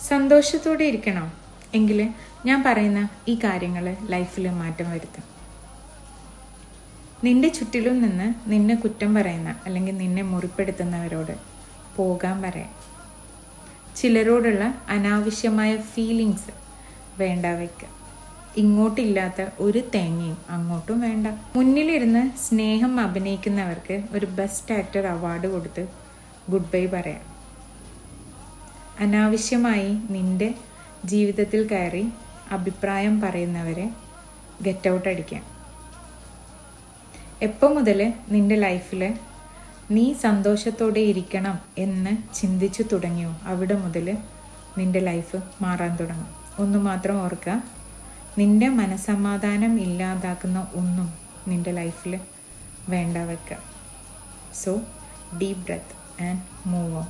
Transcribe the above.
സന്തോഷത്തോടെ ഇരിക്കണം എങ്കിൽ ഞാൻ പറയുന്ന ഈ കാര്യങ്ങൾ ലൈഫിൽ മാറ്റം വരുത്തും. നിന്റെ ചുറ്റിലും നിന്ന് നിന്നെ കുറ്റം പറയുന്ന അല്ലെങ്കിൽ നിന്നെ മുറിപ്പെടുത്തുന്നവരോട് പോകാൻ പറയാം. ചിലരോടുള്ള അനാവശ്യമായ ഫീലിങ്സ് വേണ്ട വയ്ക്കുക. ഇങ്ങോട്ടില്ലാത്ത ഒരു തേങ്ങയും അങ്ങോട്ടും വേണ്ട. മുന്നിലിരുന്ന് സ്നേഹം അഭിനയിക്കുന്നവർക്ക് ഒരു ബെസ്റ്റ് ആക്ടർ അവാർഡ് കൊടുത്ത് ഗുഡ് ബൈ പറയാം. അനാവശ്യമായി നിന്റെ ജീവിതത്തിൽ കയറി അഭിപ്രായം പറയുന്നവരെ ഗെറ്റ് ഔട്ട് അടിക്കാം. എപ്പോൾ മുതൽ നിന്റെ ലൈഫിൽ നീ സന്തോഷത്തോടെ ഇരിക്കണം എന്ന് ചിന്തിച്ചു തുടങ്ങിയോ അവിടെ മുതൽ നിന്റെ ലൈഫ് മാറാൻ തുടങ്ങും. ഒന്ന് മാത്രം ഓർക്കുക, നിന്റെ മനസ്സമാധാനം ഇല്ലാതാക്കുന്ന ഒന്നും നിന്റെ ലൈഫിൽ വേണ്ട വെക്കുക. So deep breath and move on.